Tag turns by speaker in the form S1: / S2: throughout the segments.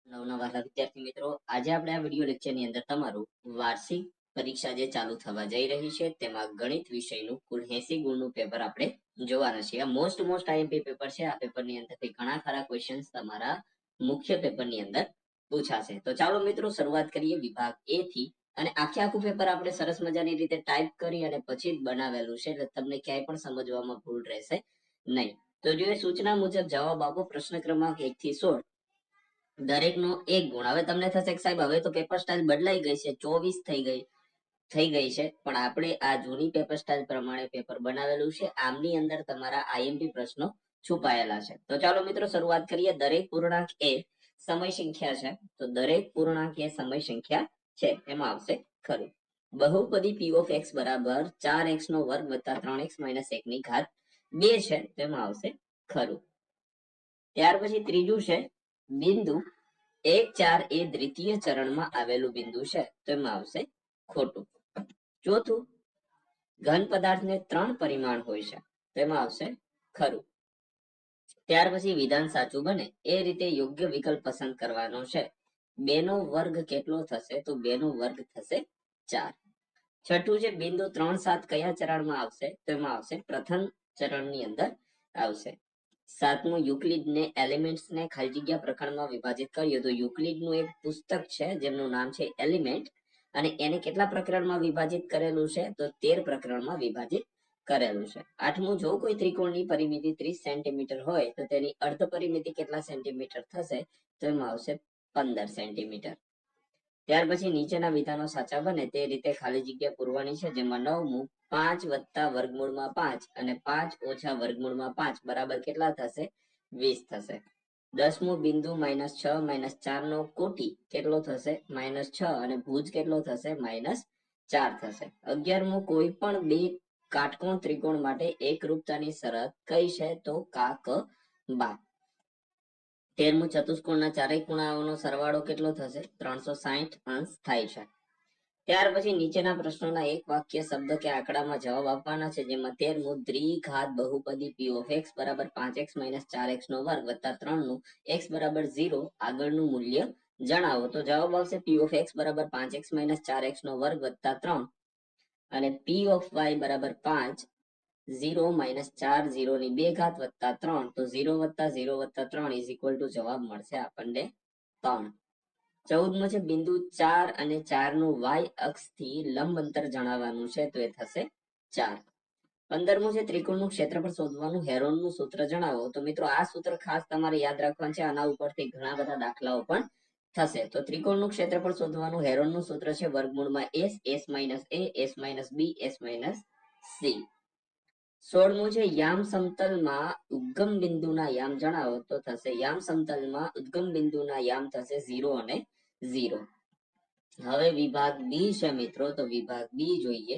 S1: નવા વિદ્યાર્થી મિત્રો, આજે આપણે આ વિડિયો લેક્ચરની અંદર તમારું વાર્ષિક પરીક્ષા જે ચાલુ થવા જઈ રહી છે તેમાં ગણિત વિષયનું કુલ 80 ગુણનું પેપર આપણે જોવાના છે. આ મોસ્ટ આઈએમપી પેપર છે. આ પેપરની અંદરથી ઘણા ખરા ક્વેશ્ચન્સ તમારા મુખ્ય પેપરની અંદર પૂછાશે. તો ચાલો મિત્રો શરૂઆત કરીએ વિભાગ એ થી. અને આખું પેપર આપણે સરસ મજાની રીતે ટાઈપ કરી અને પછી જ બનાવેલું છે, એટલે તમને ક્યાંય પણ સમજવામાં ભૂલ રહેશે નહીં. તો જોઈએ સૂચના મુજબ જવાબ આપો. પ્રશ્ન ક્રમાંક 1 થી 16 દરેકનો 1 ગુણ. હવે તમને થશે કે સાહેબ હવે તો પેપર સ્ટાઇલ બદલાઈ ગઈ છે, 24 થઈ ગઈ છે, પણ આપણે આ જૂની પેપર સ્ટાઇલ પ્રમાણે પેપર બનાવેલું છે. આમની અંદર તમારા આઈએમપી પ્રશ્નો છુપાયેલા છે. તો ચાલો મિત્રો શરૂઆત કરીએ. દરેક પૂર્ણાંક એ સમય સંખ્યા છે, તો દરેક પૂર્ણાંક એ સમય સંખ્યા છે, એમાં આવશે ખરું. બહુપદી p of x બરાબર 4x નો વર્ગ વત્તા 3x માઇનસ 1 ની ઘાત 2 છે, તેમાં આવશે ખરું. ત્યાર પછી ત્રીજું છે બિંદુ 1 4 એ દ્વિતીય ચરણમાં આવેલું બિંદુ છે, તો એમાં આવશે ખોટું. ચોથું ઘન પદાર્થને 3 પરિમાણ હોય છે, તેમાં આવશે ખરું. ત્યાર પછી વિધાન સાચું બને એ રીતે યોગ્ય વિકલ્પ પસંદ કરવાનો છે. 2 નો વર્ગ કેટલો થશે? તો 2 નો વર્ગ થશે 4. છઠ્ઠું છે બિંદુ 3 7 કયા ચરણમાં આવશે? તો એમાં આવશે પ્રથમ ચરણની અંદર આવશે. સાતમું યુક્લિડ ને એલિમેન્ટ્સ ને ખાલી જગ્યા પ્રકરણમાં વિભાજિત કર્યું. તો યુક્લિડ નું એક પુસ્તક છે જેમનું નામ છે એલિમેન્ટ, અને એને કેટલા પ્રકરણમાં વિભાજિત કરેલું છે? તો 13 પ્રકરણમાં વિભાજિત કરેલું છે. આઠમું જો કોઈ ત્રિકોણની પરિમિતિ 30 સેન્ટીમીટર હોય તો તેની અર્ધ પરિમિતિ કેટલા સેન્ટીમીટર થશે? તો એમાં આવશે 15 સેન્ટીમીટર. ત્યાર પછી નીચેના વિધાનો સાચા બને તે રીતે ખાલી જગ્યા પૂરવાની છે, જેમાં 9મું 5 વત્તા વર્ગમૂળમાં 5 અને 5 ઓછા વર્ગમૂળમાં 5 બરાબર કેટલા થશે? 20 થશે. 10મું બિંદુ -6 -4 નો કોટી કેટલો થશે? -6 અને ભુજ કેટલો થશે? -4 થશે. 11મું કોઈ પણ બે કાટકોણ ત્રિકોણ માટે એકરૂપતાની શરત કઈ છે? તો કા ક બા. 13મું ચતુષ્કોણના ચારેય ખૂણાઓનો સરવાળો કેટલો થશે? 360 અંશ થાય છે. ત્યાર પછી નીચેના પ્રશ્નોના એક વાક્ય શબ્દ કે આંકડામાં જવાબ આપવાના છે, જેમાં 13મું દ્વિઘાત બહુપદી p of x બરાબર 5x - 4x નો વર્ગ વત્તા 3 નું x બરાબર 0 આગળનું મૂલ્ય જણાવો. તો જવાબ આવશે p of x બરાબર 5x - 4x નો વર્ગ વત્તા 3 અને p of y બરાબર 5 0 - 4 0 ની 2 ઘાત વત્તા 3, તો 0 વત્તા 0 વત્તા 3 ઇઝ ઇક્વલ ટુ જવાબ મળશે આપણને 3. 14મું છે બિંદુ 4 અને 4 નું y અક્ષથી લંબ અંતર જણાવવાનું છે, તો એ થશે 4. 15મું છે ત્રિકોણનું ક્ષેત્રફળ શોધવાનું હેરોનનું સૂત્ર જણાવો. તો મિત્રો આ સૂત્ર ખાસ તમારે યાદ રાખવાનું છે, આના ઉપરથી ઘણા બધા દાખલાઓ પણ થશે. તો ત્રિકોણનું ક્ષેત્રફળ શોધવાનું હેરોનનું સૂત્ર છે વર્ગમૂળમાં s s - a s - b s - c. 16મું છે યામ સમતલમાં ઉદ્ગમ બિંદુના યામ જણાવો. તો થશે યામ સમતલમાં ઉદ્ગમ બિંદુના યામ થશે 0 અને 0. હવે વિભાગ બી છે મિત્રો, તો વિભાગ બી જોઈએ.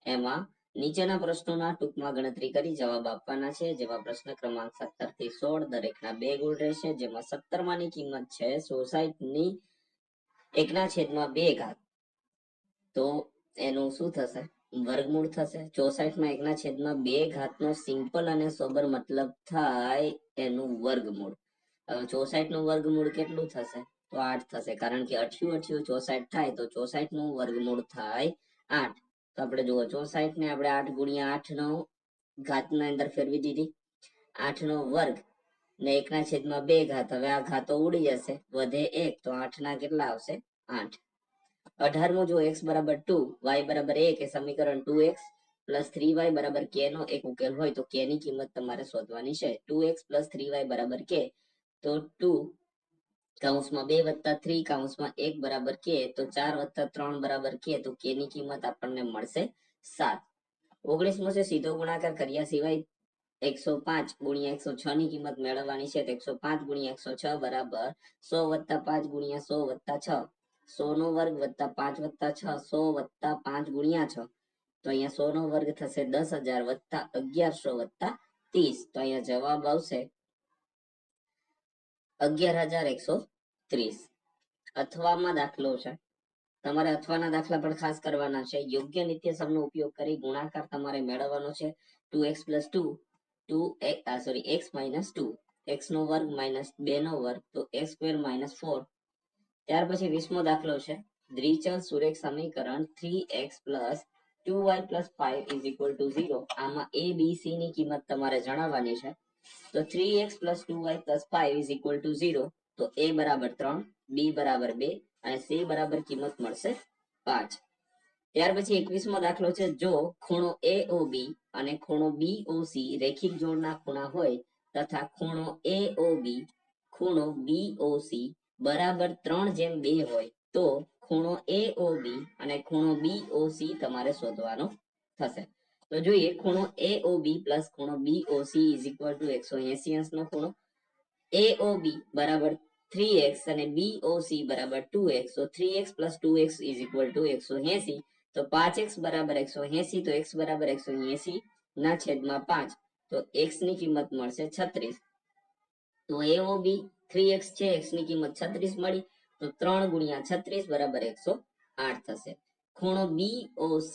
S1: એમાં નીચેના પ્રશ્નોના ટૂંકમાં ગણતરી કરી જવાબ આપવાના છે, જેમાં પ્રશ્ન ક્રમાંક 17 થી 16 દરેકના 2 ગુણ રહેશે, જેમાં 17 માની કિંમત છે 64 ની 1/2 ઘાત, તો એનું શું થશે? વર્ગમૂળ થશે. 64 માં 1/2 ઘાત નો સિમ્પલ અને સોબર મતલબ થાય એનું વર્ગમૂળ. હવે 64 નું વર્ગમૂળ કેટલું થશે? તો 8 થશે, કારણ કે 88 64 થાય તો 64 નું વર્ગમૂળ થાય 8. તો આપણે જુઓ 64 ને આપણે 8 ગુણ્યા 8 નો ઘાતના અંદર ફેરવી દીધી, 8 નો વર્ગ ને 1/2 ઘાત. હવે આ ઘાતો ઉડી જશે, વધે 1, તો 8 ના કેટલા આવશે? 8. 18મું જો x બરાબર 2 y બરાબર 1 એ સમીકરણ 2x પ્લસ 3y બરાબર k નો એક ઉકેલ હોય તો k ની કિંમત તમારે શોધવાની છે. 2x પ્લસ 3y બરાબર k, તો 2 કૌંસમાં 2 વત્તા 3 કૌંસમાં 1 બરાબર k, તો 4 વત્તા 3 બરાબર k, તો k ની કિંમત આપણને મળશે 7. 19મું છે સીધો ગુણાકાર કર્યા સિવાય 105 ગુણ્યા 106 ની કિંમત મેળવવાની છે, તો 105 ગુણ્યા 106 બરાબર 100 વત્તા 5 ગુણ્યા 100 વત્તા 6, 100 નો વર્ગ વત્તા 5 વત્તા 6, 100 વત્તા 5 ગુણ્યા 6, તો અહીંયા 100 નો વર્ગ થશે 10,000 વત્તા 1100 વત્તા 30, તો અહીંયા જવાબ આવશે 11,130. અથવામાં દાખલો છે, તમારે અથવાના દાખલા પણ ખાસ કરવાના છે. યોગ્ય નિત્યસમનો ઉપયોગ કરી ગુણાકાર તમારે મેળવવાનો છે. 2x + 2 x - 2 x નો વર્ગ - 2 નો વર્ગ, તો x² - 4 ત્યાર પછી 20મો દાખલો છે દ્વિચલ સુરેખ સમીકરણ 3x plus 2y plus 5 is equal to 0. આમાં a b c ની કિંમત તમારે જણાવવાની છે. તો 3x plus 2y plus 5 is equal to 0. તો a બરાબર 3, b બરાબર 2 અને c બરાબર કિંમત મળશે 5. ત્યાર પછી 21મો દાખલો છે જો ખૂણો AOB અને ખૂણો BOC રેખિક જોડના ખૂણા હોય તથા ખૂણો AOB ખૂણો BOC બરાબર 3/2 હોય તો ખૂણો AOB અને ખૂણો BOC તમારે શોધવાનો થશે. તો જોઈએ ખૂણો AOB પ્લસ ખૂણો BOC ઇઝ ઇક્વલ ટુ 180 અંશનો ખૂણો. AOB બરાબર 3x અને BOC બરાબર 2x. તો 3x plus 2x is equal to 180. તો 5x બરાબર 180. તો x બરાબર 180 ના છેદમાં 5. તો x ની કિંમત મળશે 36. તો AOB 3x છે, x ની કિંમત 36 મળી. તો 3 ગુણ્યા 36 બરાબર 108 થશે. ખૂણો BOC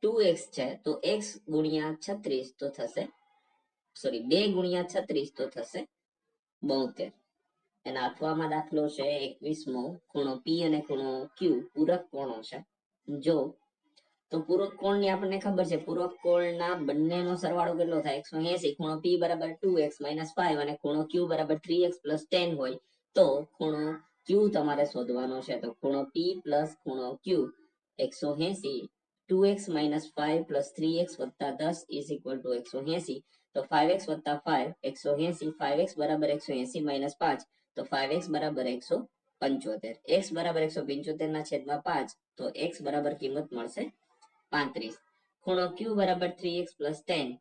S1: 2x છે, તો x ગુણ્યા 36 તો થશે, સોરી 2 ગુણ્યા 36 તો થશે 72. એના અથવામાં દાખલો છે 21મો ખૂણો P અને ખૂણો Q પૂરક કોણો છે. જો તો પૂરક કોણની આપણને ખબર છે, પૂરક કોણના બંનેનો સરવાળો કેટલો થાય 180. ખૂણો P બરાબર 2x માઇનસ 5 અને ખૂણો Q બરાબર 3x પ્લસ 10 હોય તો ખૂણો Q તમારે શોધવાનો છે. તો ખૂણો P પ્લસ ખૂણો Q 180. 2x minus 5 plus 3x વત્તા 10 ઇઝ ઇક્વલ ટુ 180. તો 5x વત્તા 5 180. 5x બરાબર 180 માઇનસ 5 તો 5x બરાબર 175. x બરાબર 175 ના છેદમાં 5 તો x બરાબર કિંમત મળશે 35. ખૂણો Q બરાબર 3x પ્લસ 10.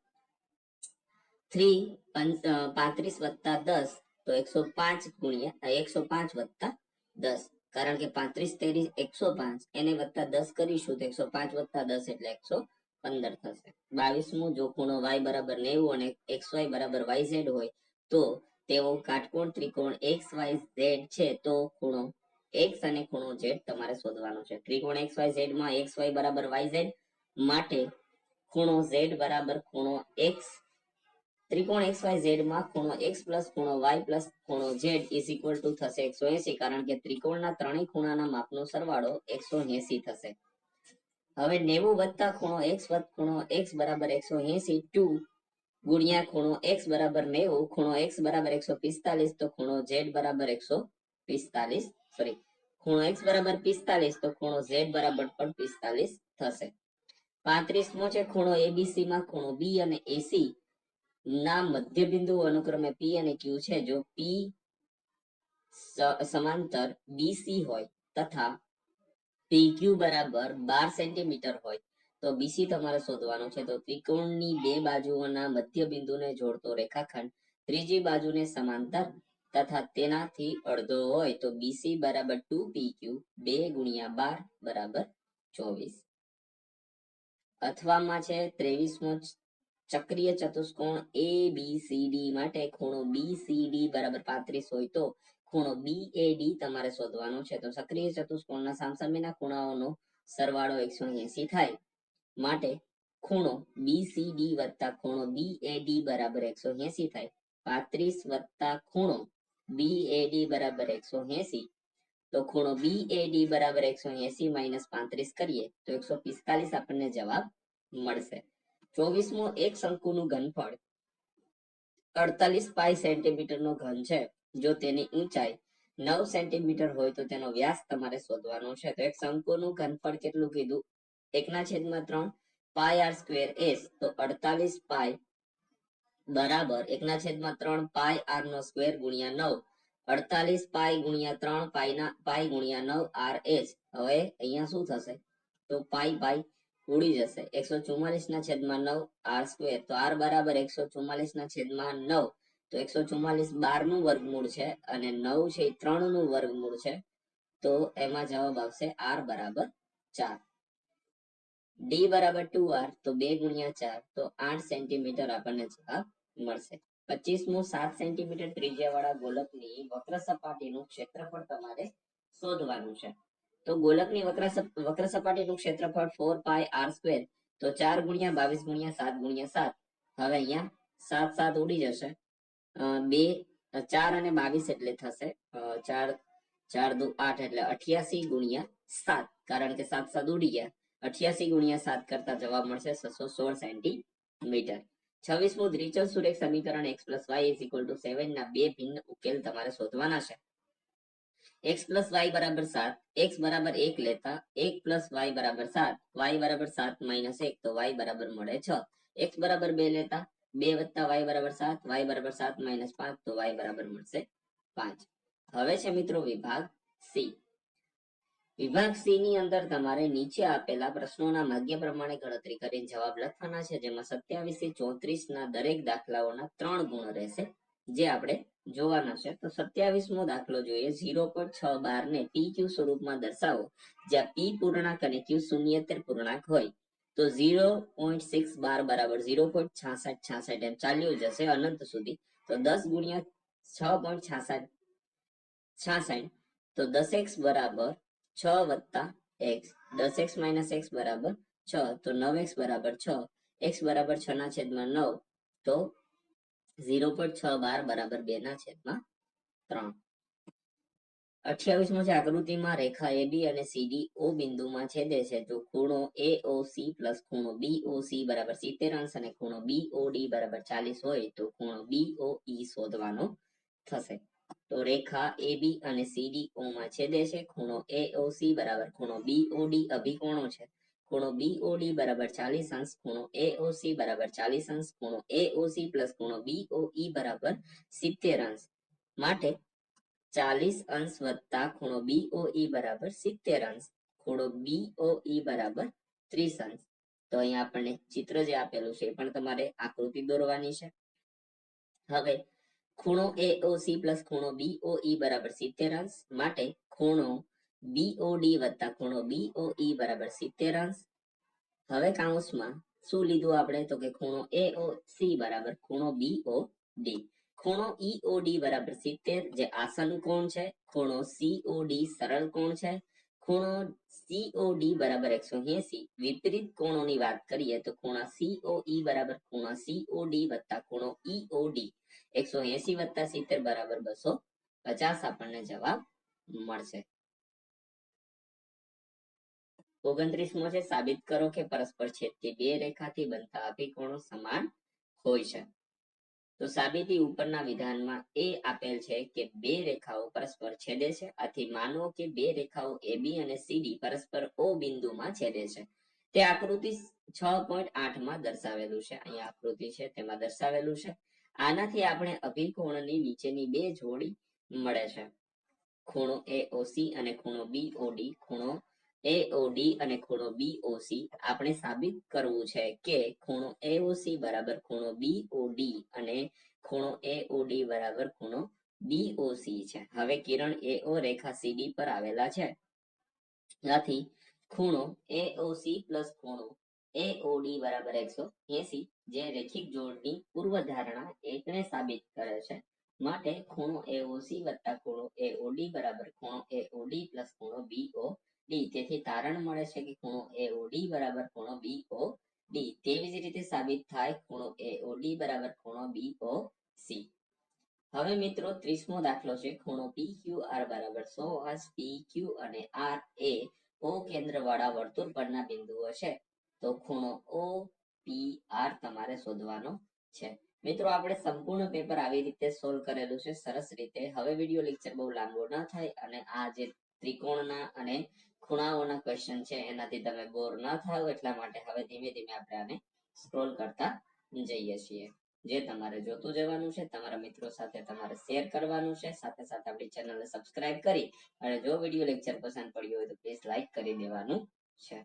S1: 35 વત્તા 10 તો 105 ગુણ્યા 105 વત્તા 10. કારણ કે 35 તેરી 105 એને વત્તા 10 કરીશું તો 105 વત્તા 10 એટલે 115 થશે. 22મું જો ખૂણો y બરાબર 90 અને xy બરાબર yz હોય તો તેઓ કાટકોણ ત્રિકોણ XYZ છે. તો ખૂણો x અને ખૂણો z તમારે શોધવાનો છે. ત્રિકોણ XYZ માં XY બરાબર YZ માટે ખૂણો z બરાબર ખૂણો x. ત્રિકોણ XYZ માં ખૂણો x પ્લસ ખૂણો y પ્લસ ખૂણો z ઇઝ ઇક્વલ ટુ થશે 180. કારણ કે ત્રિકોણના ત્રણેય ખૂણાના માપનો સરવાળો 180 થશે. હવે 90 વત્તા ખૂણો x બરાબર 180 2 ગુણ્યા ખૂણો x બરાબર 90. ખૂણો x બરાબર 145. તો ખૂણો z બરાબર 145, સોરી ખૂણો x બરાબર 45 તો ખૂણો z બરાબર પણ 45 થશે. 35મો છે ખૂણો ABC માં ખૂણો B અને AC ના મધ્ય બિંદુ અનુક્રમે P અને Q છે. જો P સમાંતર BC હોય તથા PQ બરાબર 12 સેન્ટીમીટર હોય તો BC તમારે શોધવાનો છે. તો ત્રિકોણની બે બાજુઓના મધ્ય બિંદુને જોડતો રેખાખંડ ત્રીજી બાજુને સમાંતર તથા તેનાથી અડધો હોય તો BC બરાબર 2PQ 2 ગુણ્યા 12 બરાબર 24. અથવામાં છે 23મો ચક્રીય ચતુષ્કોણ ABCD માટે ખૂણો BCD બરાબર 35 હોય તો ખૂણો BAD તમારે શોધવાનો છે. તો ચક્રીય ચતુષ્કોણના સામસામેના ખૂણાઓનો સરવાળો 180 થાય માટે ખૂણો BCD વત્તા ખૂણો BAD બરાબર 180 થાય. 35 વત્તા ખૂણો BAD બરાબર 180. તો ખૂણો BAD બરાબર 180 માઇનસ 35 કરીએ તો 145 આપણને જવાબ મળશે. 24મો એક શંકુનું ઘનફળ 48 પાઈ સેન્ટીમીટર નો ઘન છે. જો તેની ઊંચાઈ 9 સેન્ટીમીટર હોય તો તેનો વ્યાસ તમારે શોધવાનો છે. તો એક શંકુનું ઘનફળ કેટલું કીધું 1/3 પાઈ આર સ્ક્વેર એસ. તો 48 પાઈ બરાબર 1/3 પાઈ આર નો સ્ક્વેર ગુણ્યા 9. 48 પાઈ ગુણ્યા 3 પાઈ ગુણ્યા 9 આર એચ. હવે અહીંયા શું થશે તો પાઈ ઉડી જશે. 144/9 આર સ્ક્વેર. તો આર બરાબર 144/9. તો 144 12 નું વર્ગમૂળ છે અને 9 છે 3 નું વર્ગમૂળ છે. તો એમાં જવાબ આવશે આર બરાબર 4. ડી બરાબર 2r. તો 2 ગુણ્યા 4 તો 8 સેન્ટીમીટર આપણને જવાબ મળશે. 25મો 7 સેન્ટીમીટર ત્રિજ્યા વાળા ગોલકની વક્ર સપાટીનું ક્ષેત્રફળ તમારે શોધવાનું છે. તો ગોલકની વક્ર સપાટીનું ક્ષેત્રફળ 4 પાઈ આર સ્ક્વેર. તો 4 ગુણ્યા 22 ગુણ્યા 7 ગુણ્યા 7. હવે અહીંયા 7 7 ઉડી જશે. 4 અને 22 એટલે થશે 4 4 દુ 8 એટલે 88 ગુણ્યા 7, કારણ કે 7 7 ઉડી ગયા. 88 ગુણ્યા 7 કરતા જવાબ મળશે 616 સેન્ટીમીટર. 26મું દ્વિચલ સુરેખ સમીકરણ x y 7 ના બે ભિન્ન ઉકેલ તમારે શોધવાના છે. x y બરાબર 7, x બરાબર 1 લેતા 1 y બરાબર 7, y બરાબર 7 minus 1 તો y બરાબર મળે 6. x બરાબર 2 લેતા 2 વત્તા y બરાબર 7, y બરાબર 7 minus 5 તો y બરાબર મળશે 5. હવે છે મિત્રો વિભાગ સી. વિભાગ સી ની અંદર તમારે નીચે આપેલા પ્રશ્નોના માગ્ય પ્રમાણે ગણતરી કરીને જવાબ લખવાના છે, જેમાં 27 થી 34 ના દરેક દાખલાઓના 3 ગુણ રહેશે, જે આપણે જોવાના છે. તો 27મો દાખલો જોઈએ. 0.612 ને PQ સ્વરૂપમાં દર્શાવો, જ્યાં P પૂર્ણાંક અને Q શૂન્યેતર પૂર્ણાંક હોય. તો 0.612 બરાબર 0.6666 એમ ચાલ્યું જશે અનંત સુધી. તો 10 ગુણ્યા 6.66 તો 10x બરાબર 6 વત્તા x, 10x minus x બરાબર 6, તો 9x બરાબર 6, x બરાબર 6 ના છેદમાં 9, તો 0.612 બરાબર 2 ના છેદમાં 3. 28મો છે. આકૃતિમાં રેખા AB અને CD O બિંદુમાં છેદે છે, તો ખૂણો AOC પ્લસ ખૂણો BOC બરાબર 70 અંશ અને ખૂણો BOD બરાબર 40 હોય, તો ખૂણો BOE શોધવાનો થશે. તો રેખા AB અને CD O માં છેદે છે. ખૂણો AOC બરાબર ખૂણો BOD અભિકોણો છે. ખૂણો BOD બરાબર 40 અંશ, ખૂણો AOC બરાબર 40 અંશ, ખૂણો AOC પ્લસ ખૂણો BOE બરાબર 70 અંશ. માટે 40 અંશ વત્તા ખૂણો BOE બરાબર 70 અંશ, ખૂણો BOE બરાબર 30 અંશ. તો અહીંયા આપણને ચિત્ર જે આપેલું છે એ પણ તમારે આકૃતિ દોરવાની છે. હવે ખૂણો AOC પ્લસ ખૂણો BOE બરાબર 70 અંશ, માટે ખૂણો BOD વત્તા ખૂણો BOE બરાબર 70 અંશ. હવે કૌંસમાં શું લીધું આપણે, તો કે ખૂણો AOC બરાબર ખૂણો BOD, ખૂણો EOD બરાબર 70 જે આસન કોણ છે, ખૂણો COD સરળ કોણ છે, ખૂણો COD બરાબર 180. વિપરીત કોણોની વાત કરીએ તો ખૂણા COE બરાબર ખૂણા COD વત્તા ખૂણો EOD 180 વત્તા 70 બરાબર 250 આપણને જવાબ મળશે. 29મો છે. સાબિત કરો કે પરસ્પર છેદતી બે રેખાથી બનતા અભિકોણો સમાન હોય છે. તો સાબિતી ઉપરના વિધાનમાં એ આપેલ છે કે બે રેખાઓ પરસ્પર છેદે છે, આથી માનો કે બે રેખાઓ AB અને CD પરસ્પર O બિંદુમાં છેદે છે. તે આકૃતિ 6.8 માં દર્શાવેલું છે. અહીંયા આકૃતિ છે તેમાં દર્શાવેલું છે. આનાથી આપણે અભિકોણની નીચેની બે જોડી મળે છે, ખૂણો AOC અને ખૂણો BOD. ખૂણો AOD અને ખૂણો BOC આપણે સાબિત કરવું છે કે ખૂણો AOC બરાબર ખૂણો BOD અને ખૂણો AOD બરાબર ખૂણો BOC છે. હવે કિરણ AO રેખા CD પર આવેલા છે, આથી ખૂણો AOC પ્લસ ખૂણો AOD બરાબર 180, જે રેખિક જોડની પૂર્વધારણા એકને સાબિત કરે છે. માટે ખૂણો AOC વત્તા ખૂણો AOD બરાબર ખૂણો AOD પ્લસ ખૂણો BOD. તેથી તારણ મળે છે કે ખૂણો AOD બરાબર ખૂણો BOD. તેવી જ રીતે સાબિત થાય ખૂણો AOD બરાબર ખૂણો BOC. હવે મિત્રો 30મો દાખલો છે. ખૂણો PQR બરાબર 100 અંશ. PQ અને R એ O કેન્દ્ર વાળા વર્તુળ પરના બિંદુઓ છે, તો ખૂણો OPR તમારે શોધવાનો છે. મિત્રો આપણે સંપૂર્ણ પેપર આવી રીતે સોલ્વ કરેલું છે, સરસ રીતે. હવે વિડીયો લેક્ચર બહુ લાંબો ના થાય અને આ જે ત્રિકોણના અને ખૂણાઓના ક્વેશ્ચન છે એનાથી તમે બોર ન થાવ એટલા માટે હવે ધીમે ધીમે આપણે આને સ્ક્રોલ કરતા જઈએ છીએ. જે તમારે જોતું જવાનું છે, તમારા મિત્રો સાથે તમારે શેર કરવાનું છે, સાથે સાથે આપણી ચેનલને સબસ્ક્રાઇબ કરી અને જો વિડીયો લેક્ચર પસંદ પડ્યો હોય તો પ્લીઝ લાઈક કરી દેવાનું છે.